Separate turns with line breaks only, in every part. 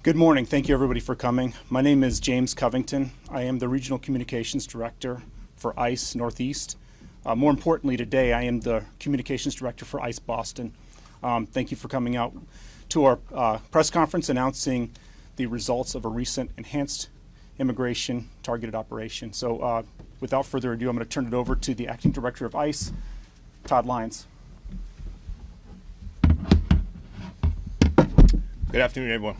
Good morning. Thank you, everybody, for coming. My name is James Covington. I am the Regional Communications Director for ICE Northeast. More importantly, today, I am the Communications Director for ICE Boston. Thank you for coming out to our press conference announcing the results of a recent enhanced immigration targeted operation. So without further ado, I'm going to turn it over to the Acting Director of ICE, Todd Lyons.
Good afternoon, everyone.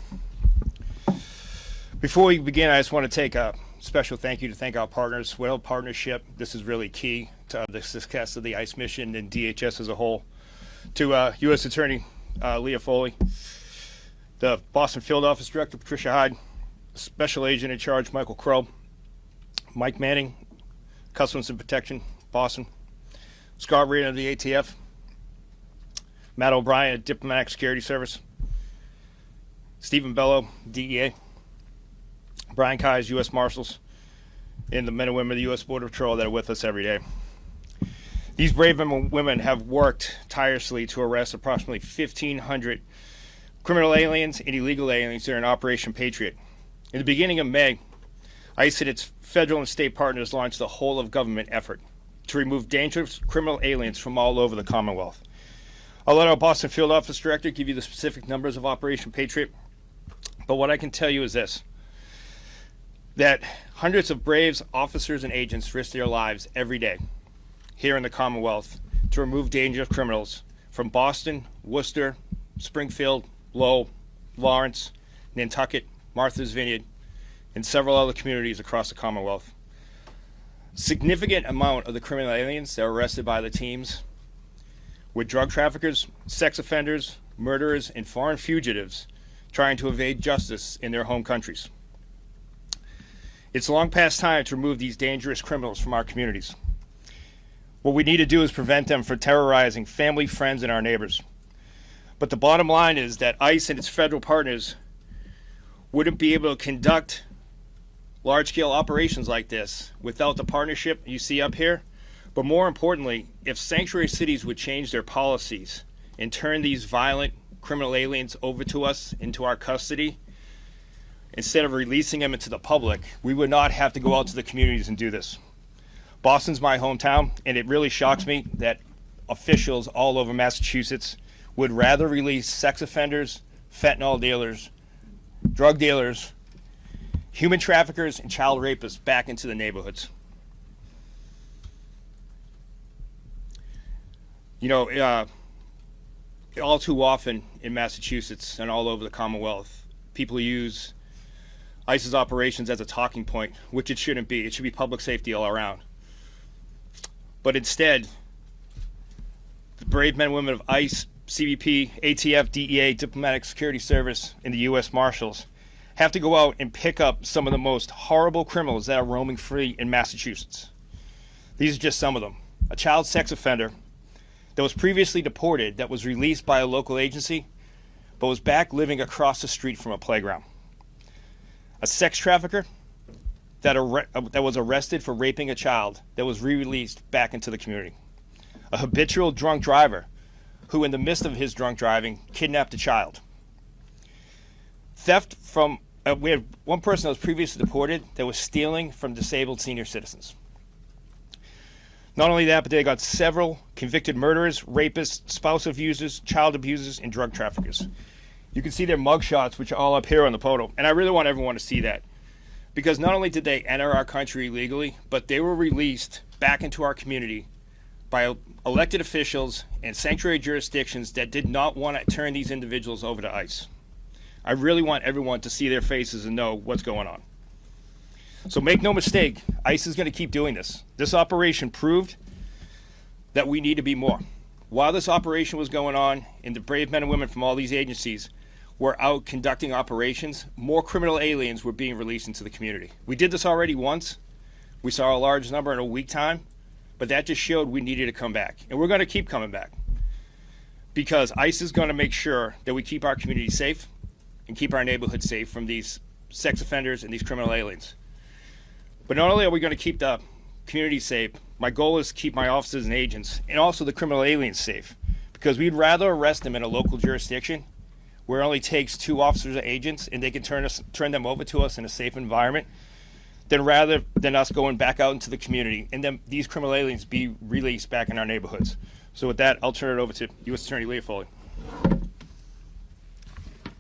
Before we begin, I just want to take a special thank you to thank our partners. Without partnership, this is really key to the success of the ICE mission and DHS as a whole. To U.S. Attorney Leah Foley, the Boston Field Office Director Patricia Hyde, Special Agent in Charge Michael Crow, Mike Manning, Customs and Protection, Boston, Scott Reed of the ATF, Matt O'Brien at Diplomatic Security Service, Stephen Bello, DEA, Brian Keyes, U.S. Marshals, and the men and women of the U.S. Border Patrol that are with us every day. These brave men and women have worked tirelessly to arrest approximately 1,500 criminal aliens and illegal aliens during Operation Patriot. In the beginning of May, ICE and its federal and state partners launched a whole-of-government effort to remove dangerous criminal aliens from all over the Commonwealth. I'll let our Boston Field Office Director give you the specific numbers of Operation Patriot, but what I can tell you is this: that hundreds of brave officers and agents risk their lives every day here in the Commonwealth to remove dangerous criminals from Boston, Worcester, Springfield, Lowell, Lawrence, Nantucket, Martha's Vineyard, and several other communities across the Commonwealth. Significant amount of the criminal aliens that were arrested by the teams were drug traffickers, sex offenders, murderers, and foreign fugitives trying to evade justice in their home countries. It's long past time to remove these dangerous criminals from our communities. What we need to do is prevent them from terrorizing family, friends, and our neighbors. But the bottom line is that ICE and its federal partners wouldn't be able to conduct large-scale operations like this without the partnership you see up here. But more importantly, if sanctuary cities would change their policies and turn these violent criminal aliens over to us into our custody, instead of releasing them into the public, we would not have to go out to the communities and do this. Boston's my hometown, and it really shocks me that officials all over Massachusetts would rather release sex offenders, fentanyl dealers, drug dealers, human traffickers, and child rapists back into the neighborhoods. You know, all too often in Massachusetts and all over the Commonwealth, people use ICE's operations as a talking point, which it shouldn't be. It should be public safety all around. But instead, the brave men and women of ICE, CBP, ATF, DEA, Diplomatic Security Service, and the U.S. Marshals have to go out and pick up some of the most horrible criminals that are roaming free in Massachusetts. These are just some of them. A child sex offender that was previously deported that was released by a local agency but was back living across the street from a playground. A sex trafficker that was arrested for raping a child that was re-released back into the community. A habitual drunk driver who, in the midst of his drunk driving, kidnapped a child. Theft from, we had one person that was previously deported that was stealing from disabled senior citizens. Not only that, but they got several convicted murderers, rapists, spouse abusers, child abusers, and drug traffickers. You can see their mugshots, which are all up here on the photo. And I really want everyone to see that. Because not only did they enter our country illegally, but they were released back into our community by elected officials and sanctuary jurisdictions that did not want to turn these individuals over to ICE. I really want everyone to see their faces and know what's going on. So make no mistake, ICE is going to keep doing this. This operation proved that we need to be more. While this operation was going on, and the brave men and women from all these agencies were out conducting operations, more criminal aliens were being released into the community. We did this already once. We saw a large number in a week time, but that just showed we needed to come back. And we're going to keep coming back because ICE is going to make sure that we keep our community safe and keep our neighborhood safe from these sex offenders and these criminal aliens. But not only are we going to keep the community safe, my goal is to keep my officers and agents and also the criminal aliens safe, because we'd rather arrest them in a local jurisdiction where it only takes 2 officers or agents and they can turn them over to us in a safe environment, then rather than us going back out into the community and then these criminal aliens be released back in our neighborhoods. So with that, I'll turn it over to U.S. Attorney Leah Foley.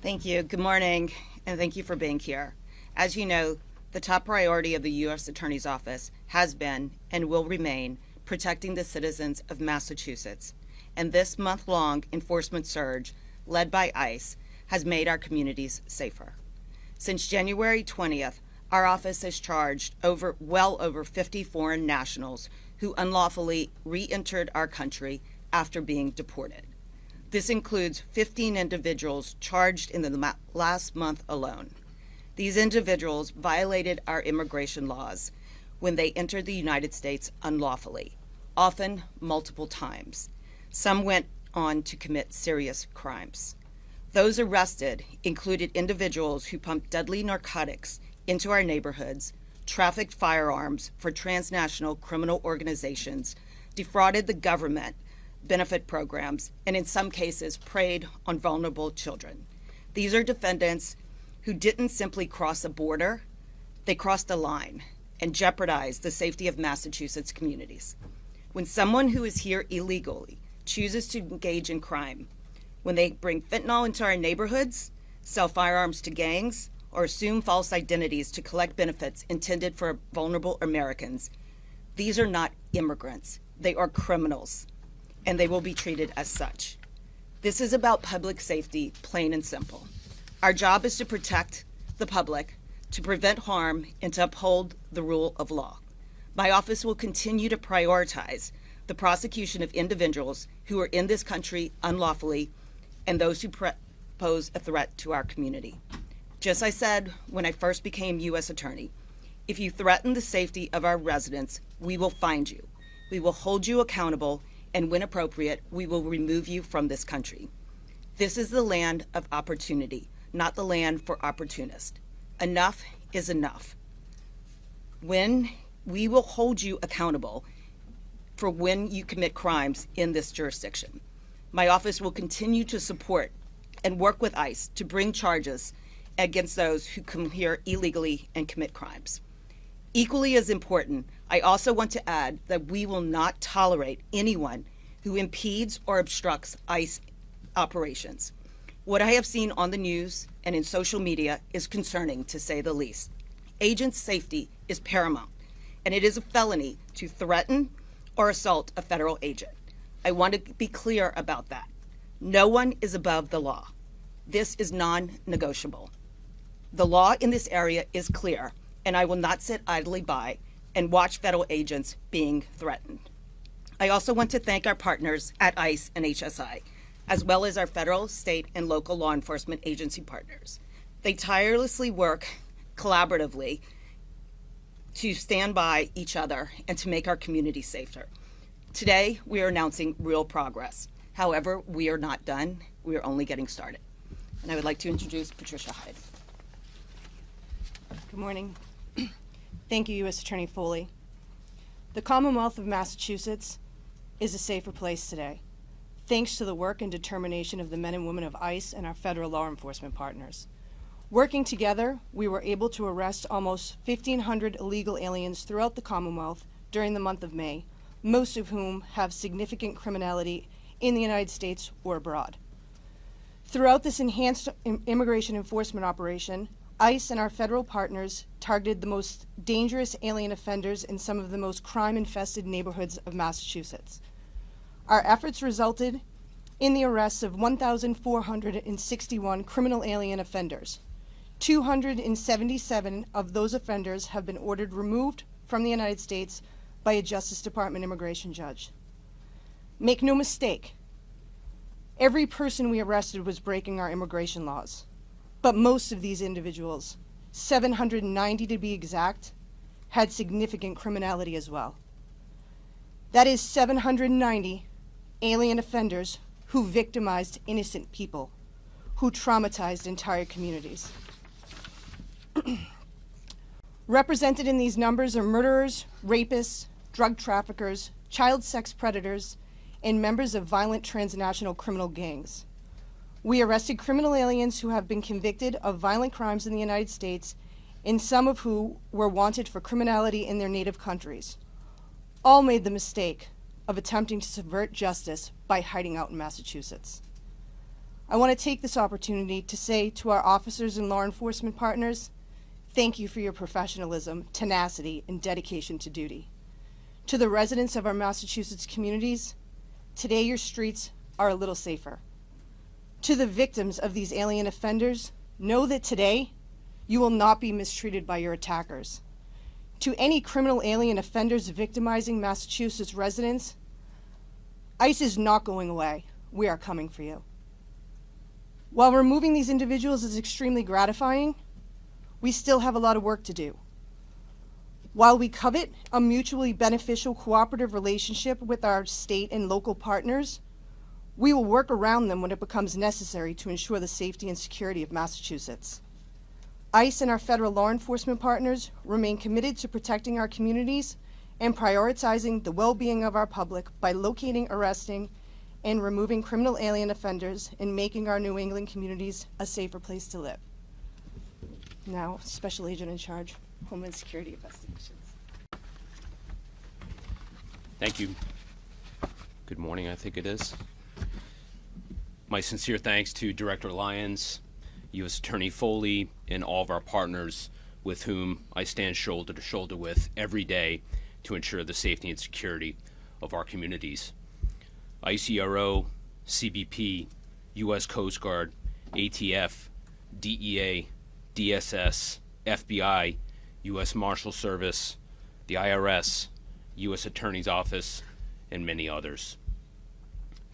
Thank you. Good morning, and thank you for being here. As you know, the top priority of the U.S. Attorney's Office has been and will remain protecting the citizens of Massachusetts. And this month-long enforcement surge, led by ICE, has made our communities safer. Since January 20th, our office has charged well over 50 foreign nationals who unlawfully re-entered our country after being deported. This includes 15 individuals charged in the last month alone. These individuals violated our immigration laws when they entered the United States unlawfully, often multiple times. Some went on to commit serious crimes. Those arrested included individuals who pumped deadly narcotics into our neighborhoods, trafficked firearms for transnational criminal organizations, defrauded the government benefit programs, and in some cases preyed on vulnerable children. These are defendants who didn't simply cross a border, they crossed a line and jeopardized the safety of Massachusetts communities. When someone who is here illegally chooses to engage in crime, when they bring fentanyl into our neighborhoods, sell firearms to gangs, or assume false identities to collect benefits intended for vulnerable Americans, these are not immigrants, they are criminals, and they will be treated as such. This is about public safety, plain and simple. Our job is to protect the public, to prevent harm, and to uphold the rule of law. My office will continue to prioritize the prosecution of individuals who are in this country unlawfully and those who pose a threat to our community. Just as I said when I first became U.S. Attorney, if you threaten the safety of our residents, we will find you. We will hold you accountable, and when appropriate, we will remove you from this country. This is the land of opportunity, not the land for opportunists. Enough is enough. When we will hold you accountable for when you commit crimes in this jurisdiction. My office will continue to support and work with ICE to bring charges against those who come here illegally and commit crimes. Equally as important, I also want to add that we will not tolerate anyone who impedes or obstructs ICE operations. What I have seen on the news and in social media is concerning, to say the least. Agent safety is paramount, and it is a felony to threaten or assault a federal agent. I want to be clear about that. No one is above the law. This is non-negotiable. The law in this area is clear, and I will not sit idly by and watch federal agents being threatened. I also want to thank our partners at ICE and HSI, as well as our federal, state, and local law enforcement agency partners. They tirelessly work collaboratively to stand by each other and to make our community safer. Today, we are announcing real progress. However, we are not done. We are only getting started. And I would like to introduce Patricia Hyde.
Good morning. Thank you, U.S. Attorney Foley. The Commonwealth of Massachusetts is a safer place today, thanks to the work and determination of the men and women of ICE and our federal law enforcement partners. Working together, we were able to arrest almost 1,500 illegal aliens throughout the Commonwealth during the month of May, most of whom have significant criminality in the United States or abroad. Throughout this enhanced immigration enforcement operation, ICE and our federal partners targeted the most dangerous alien offenders in some of the most crime-infested neighborhoods of Massachusetts. Our efforts resulted in the arrests of 1,461 criminal alien offenders. 277 of those offenders have been ordered removed from the United States by a Justice Department immigration judge. Make no mistake, every person we arrested was breaking our immigration laws. But most of these individuals, 790 to be exact, had significant criminality as well. That is 790 alien offenders who victimized innocent people, who traumatized entire communities. Represented in these numbers are murderers, rapists, drug traffickers, child sex predators, and members of violent transnational criminal gangs. We arrested criminal aliens who have been convicted of violent crimes in the United States, and some of who were wanted for criminality in their native countries. All made the mistake of attempting to subvert justice by hiding out in Massachusetts. I want to take this opportunity to say to our officers and law enforcement partners, thank you for your professionalism, tenacity, and dedication to duty. To the residents of our Massachusetts communities, today your streets are a little safer. To the victims of these alien offenders, know that today you will not be mistreated by your attackers. To any criminal alien offenders victimizing Massachusetts residents, ICE is not going away. We are coming for you. While removing these individuals is extremely gratifying, we still have a lot of work to do. While we covet a mutually beneficial cooperative relationship with our state and local partners, we will work around them when it becomes necessary to ensure the safety and security of Massachusetts. ICE and our federal law enforcement partners remain committed to protecting our communities and prioritizing the well-being of our public by locating, arresting, and removing criminal alien offenders and making our New England communities a safer place to live. Now, Special Agent in Charge, Homeland Security Investigations.
Thank you. Good morning, I think it is. My sincere thanks to Director Lyons, U.S. Attorney Foley, and all of our partners with whom I stand shoulder to shoulder with every day to ensure the safety and security of our communities. ICRO, CBP, U.S. Coast Guard, ATF, DEA, DSS, FBI, U.S. Marshal Service, the IRS, U.S. Attorney's Office, and many others.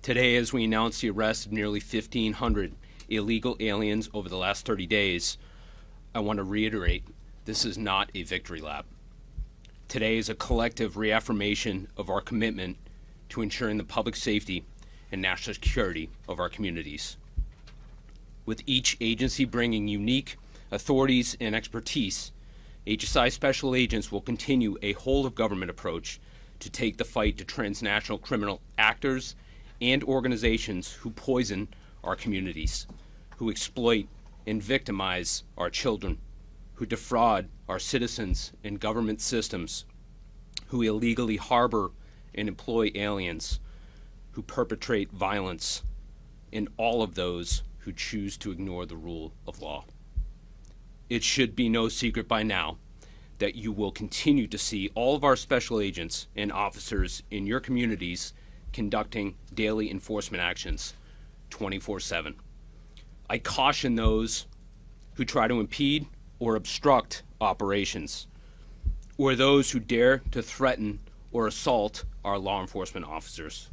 Today, as we announce the arrest of nearly 1,500 illegal aliens over the last 30 days, I want to reiterate, this is not a victory lap. Today is a collective reaffirmation of our commitment to ensuring the public safety and national security of our communities. With each agency bringing unique authorities and expertise, HSI Special Agents will continue a whole-of-government approach to take the fight to transnational criminal actors and organizations who poison our communities, who exploit and victimize our children, who defraud our citizens and government systems, who illegally harbor and employ aliens, who perpetrate violence, and all of those who choose to ignore the rule of law. It should be no secret by now that you will continue to see all of our special agents and officers in your communities conducting daily enforcement actions 24/7. I caution those who try to impede or obstruct operations, or those who dare to threaten or assault our law enforcement officers.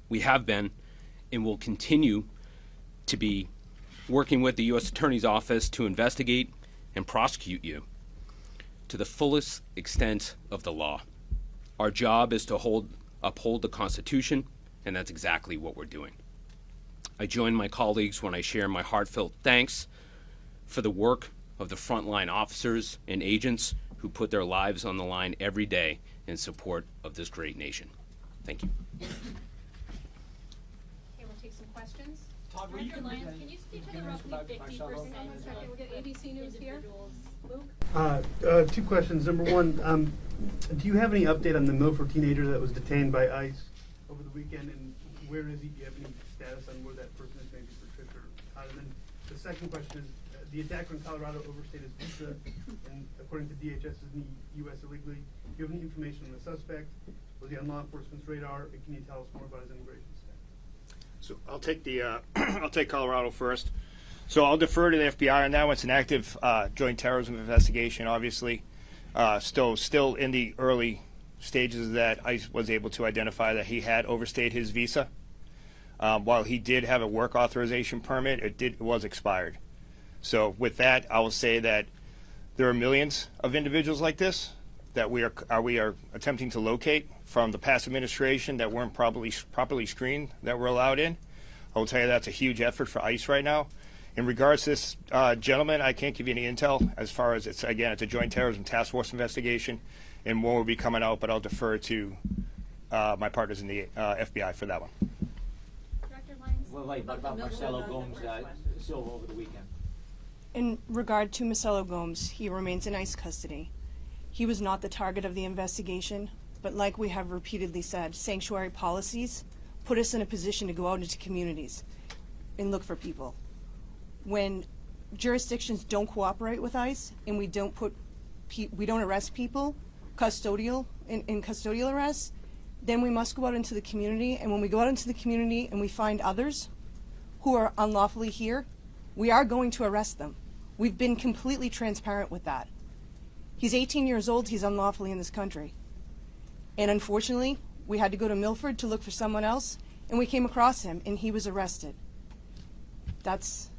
We have been and will continue to be working with the U.S. Attorney's Office to investigate and prosecute you to the fullest extent of the law. Our job is to uphold the Constitution, and that's exactly what we're doing. I join my colleagues when I share my heartfelt thanks for the work of the frontline officers and agents who put their lives on the line every day in support of this great nation. Thank you.
Okay, we'll take some questions.
Todd, will you
Director Lyons, can you speak to the roughly 50%
Okay,
we'll get ABC News here. Luke?
Two questions. Number one, do you have any update on the Milford teenager that was detained by ICE over the weekend, and where is he? Do you have any status on where that person is, maybe for Trish or Todd? And then the second question is, the attacker in Colorado overstayed his visa, and according to DHS, is in the U.S. illegally. Do you have any information on the suspect? Was he on law enforcement's radar? And can you tell us more about his immigration status?
So I'll take the I'll take Colorado first. So I'll defer to the FBI on that one. It's an active joint terrorism investigation, obviously. Still in the early stages that ICE was able to identify that he had overstayed his visa. While he did have a work authorization permit, it was expired. So with that, I will say that there are millions of individuals like this that we are attempting to locate from the past administration that weren't properly screened, that were allowed in. I will tell you that's a huge effort for ICE right now. In regards to this gentleman, I can't give you any intel as far as it's a joint terrorism task force investigation, and more will be coming out, but I'll defer to my partners in the FBI for that one.
Director Lyons,
what about Marcelo Gomes Silva over the weekend?
In regard to Marcelo Gomes, he remains in ICE custody. He was not the target of the investigation, but like we have repeatedly said, sanctuary policies put us in a position to go out into communities and look for people. When jurisdictions don't cooperate with ICE and we don't arrest people in custodial arrests, then we must go out into the community, and when we go out into the community and we find others who are unlawfully here, we are going to arrest them. We've been completely transparent with that. He's 18 years old, he's unlawfully in this country. And unfortunately, we had to go to Milford to look for someone else, and we came across him, and he was arrested. That's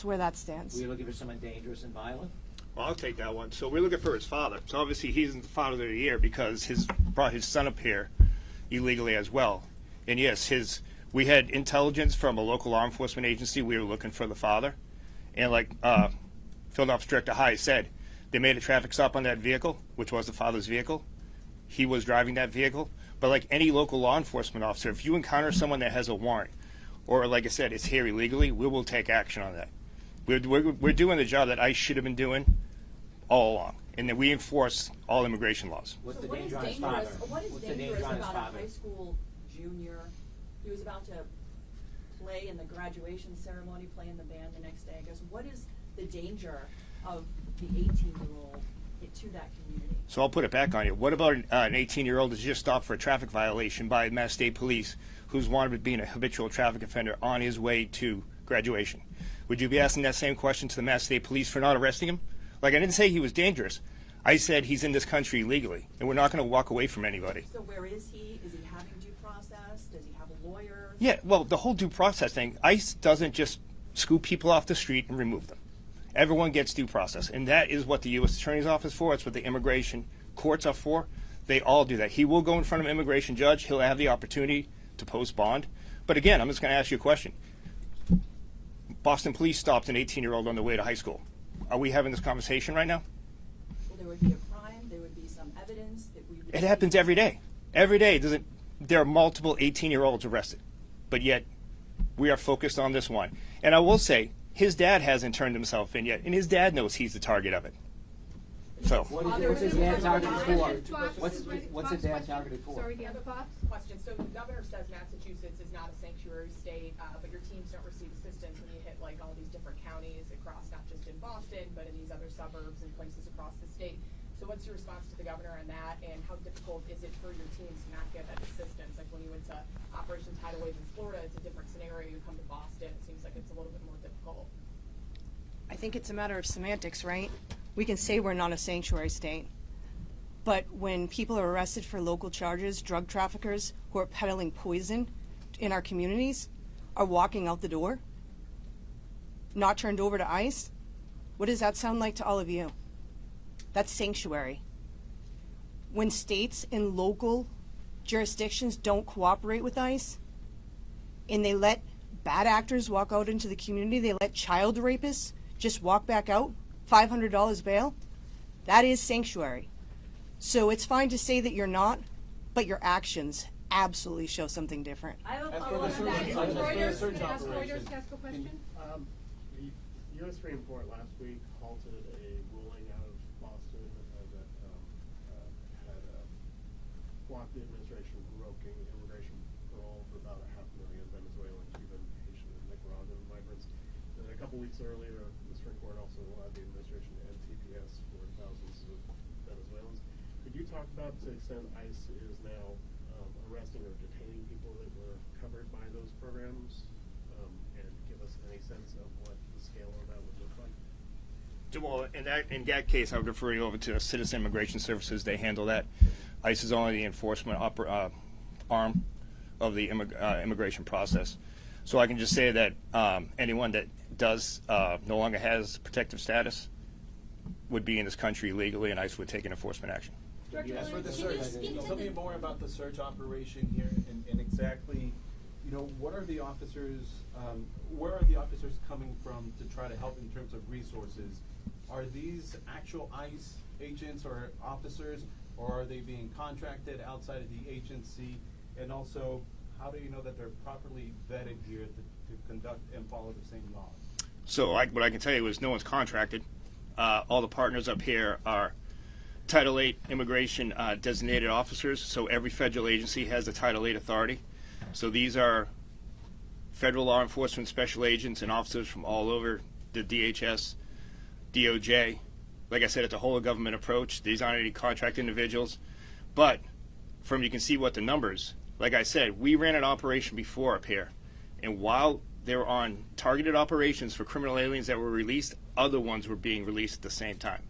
where that stands.
Were you looking for someone dangerous and violent?
Well, I'll take that one. So we're looking for his father. So obviously he's the father of the year because brought his son up here illegally as well. And yes, we had intelligence from a local law enforcement agency. We were looking for the father. And like Field Officer Director High said, they made a traffic stop on that vehicle, which was the father's vehicle. He was driving that vehicle. But like any local law enforcement officer, if you encounter someone that has a warrant, or like I said, it's here illegally, we will take action on that. We're doing the job that ICE should have been doing all along, and that we enforce all immigration laws.
What's the
What
danger
is
on his father?
dangerous? What is
What's the
dangerous
danger on his
about a
father?
high school junior? He was about to play in the graduation ceremony, play in the band the next day. I guess what is the danger of the 18-year-old to that community?
So I'll put it back on you. What about an 18-year-old that's just stopped for a traffic violation by Mass State Police, who's wanted of being a habitual traffic offender on his way to graduation? Would you be asking that same question to the Mass State Police for not arresting him? Like, I didn't say he was dangerous. I said he's in this country illegally, and we're not going to walk away from anybody.
So where is he? Is he having due process? Does he have a lawyer?
Yeah, well, the whole due process thing, ICE doesn't just scoop people off the street and remove them. Everyone gets due process, and that is what the U.S. Attorney's Office for. It's what the immigration courts are for. They all do that. He will go in front of an immigration judge. He'll have the opportunity to post bond. But again, I'm just going to ask you a question. Boston police stopped an 18-year-old on the way to high school. Are we having this conversation right now?
Well, there would be a crime. There would be some evidence that we would.
It happens every day. Every day. There are multiple 18-year-olds arrested, but yet we are focused on this one. And I will say, his dad hasn't turned himself in yet, and his dad knows he's the target of it. So.
What's his dad targeted for? What's his dad targeted for?
Sorry, do you have a question? So the governor says Massachusetts is not a sanctuary state, but your teams don't receive assistance when you hit like all these different counties across, not just in Boston, but in these other suburbs and places across the state. So what's your response to the governor on that, and how difficult is it for your teams to not get that assistance? Like when you went to Operation Tidal Wave in Florida, it's a different scenario. You come to Boston, it seems like it's a little bit more difficult.
I think it's a matter of semantics, right? We can say we're not a sanctuary state, but when people are arrested for local charges, drug traffickers who are peddling poison in our communities are walking out the door, not turned over to ICE, what does that sound like to all of you? That's sanctuary. When states and local jurisdictions don't cooperate with ICE and they let bad actors walk out into the community, they let child rapists just walk back out, $500 bail, that is sanctuary. So it's fine to say that you're not, but your actions absolutely show something different.
I have
As
a
for the
follow-up.
search operation,
to ask a question?
the U.S. Supreme Court last week halted a ruling out of Boston that had blocked the administration from revoking immigration parole for about 500,000 Venezuelan, Cuban, Haitian, and Nicaraguan migrants. And then a couple weeks earlier, the Supreme Court also allowed the administration to end TPS for thousands of Venezuelans. Could you talk about to the extent ICE is now arresting or detaining people that were covered by those programs, and give us any sense of what the scale of that would look like?
Well, in that case, I would refer you over to Citizen Immigration Services. They handle that. ICE is only the enforcement arm of the immigration process. So I can just say that anyone that does no longer has protective status would be in this country illegally, and ICE would take an enforcement action.
As for the search, tell me more about the search operation here, and exactly, what are the officers, where are the officers coming from to try to help in terms of resources? Are these actual ICE agents or officers, or are they being contracted outside of the agency? And also, how do you know that they're properly vetted here to conduct and follow the same laws?
So what I can tell you is no one's contracted. All the partners up here are Title VIII immigration designated officers, so every federal agency has a Title VIII authority. So these are federal law enforcement special agents and officers from all over the DHS, DOJ. Like I said, it's a whole of government approach. These aren't any contract individuals. But from you can see what the numbers, like I said, we ran an operation before up here. And while they were on targeted operations for criminal aliens that were released, other ones were being released at the same time.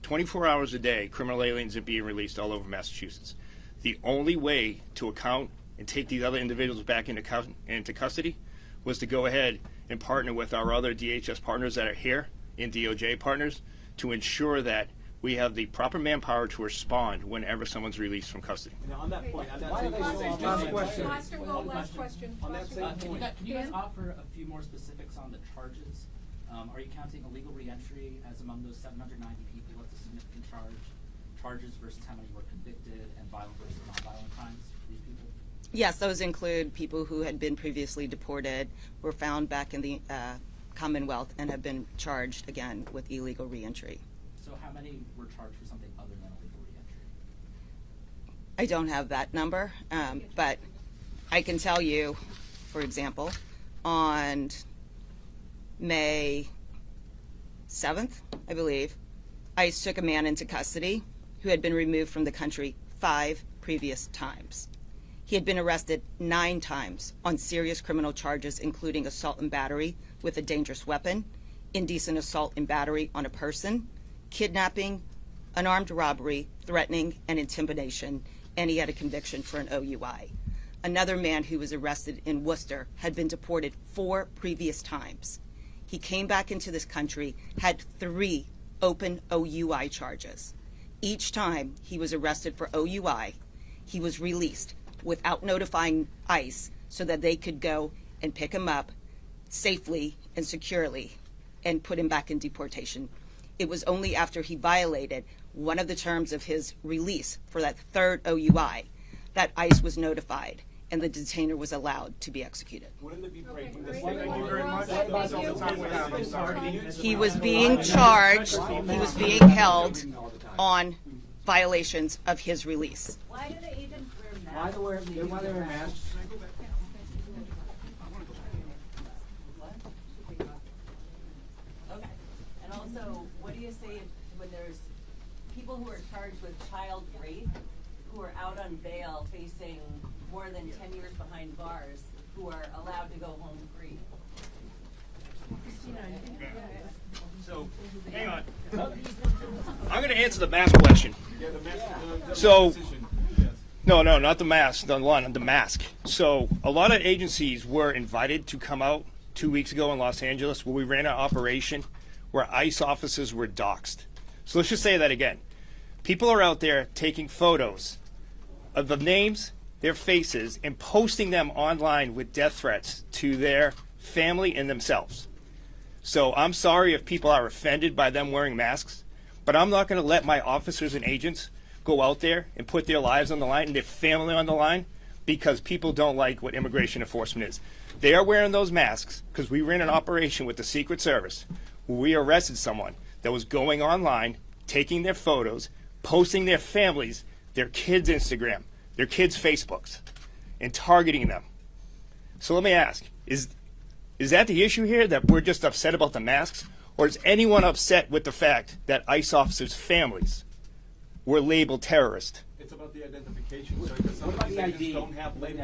24 hours a day, criminal aliens are being released all over Massachusetts. The only way to account and take these other individuals back into custody was to go ahead and partner with our other DHS partners that are here and DOJ partners to ensure that we have the proper manpower to respond whenever someone's released from custody.
Now, on that point,
Last question.
Last question.
On that same
Can
point.
you guys offer a few more specifics on the charges? Are you counting illegal reentry as among those 790 people? What's the significant charges versus how many were convicted, and violent versus non-violent crimes for these people?
Yes, those include people who had been previously deported, were found back in the Commonwealth, and have been charged again with illegal reentry.
So how many were charged for something other than illegal reentry?
I don't have that number, but I can tell you, for example, on May 7th, I believe, ICE took a man into custody who had been removed from the country 5 previous times. He had been arrested 9 times on serious criminal charges, including assault and battery with a dangerous weapon, indecent assault and battery on a person, kidnapping, unarmed robbery, threatening, and intimidation, and he had a conviction for an OUI. Another man who was arrested in Worcester had been deported 4 previous times. He came back into this country, had 3 open OUI charges. Each time he was arrested for OUI, he was released without notifying ICE so that they could go and pick him up safely and securely and put him back in deportation. It was only after he violated one of the terms of his release for that 3rd OUI that ICE was notified and the detainer was allowed to be executed.
Wouldn't it be breaking the
Thank you very much. That's all the time we have. I'm sorry.
He was being charged, he was being held on violations of his release.
Why do the agents wear masks?
Why they wear masks?
Okay. And also, what do you say when there's people who are charged with child rape who are out on bail facing more than 10 years behind bars who are allowed to go home free?
So, hang on. I'm going to answer the mask question. So, no, not the mask, the mask. So, a lot of agencies were invited to come out 2 weeks ago in Los Angeles where we ran an operation where ICE officers were doxxed. So let's just say that again. People are out there taking photos of the names, their faces, and posting them online with death threats to their family and themselves. So I'm sorry if people are offended by them wearing masks, but I'm not going to let my officers and agents go out there and put their lives on the line and their family on the line because people don't like what immigration enforcement is. They are wearing those masks because we ran an operation with the Secret Service where we arrested someone that was going online, taking their photos, posting their families, their kids' Instagram, their kids' Facebooks, and targeting them. So let me ask, is that the issue here, that we're just upset about the masks? Or is anyone upset with the fact that ICE officers' families were labeled terrorist?
It's about the identification, sir, because some of these agents don't have labels.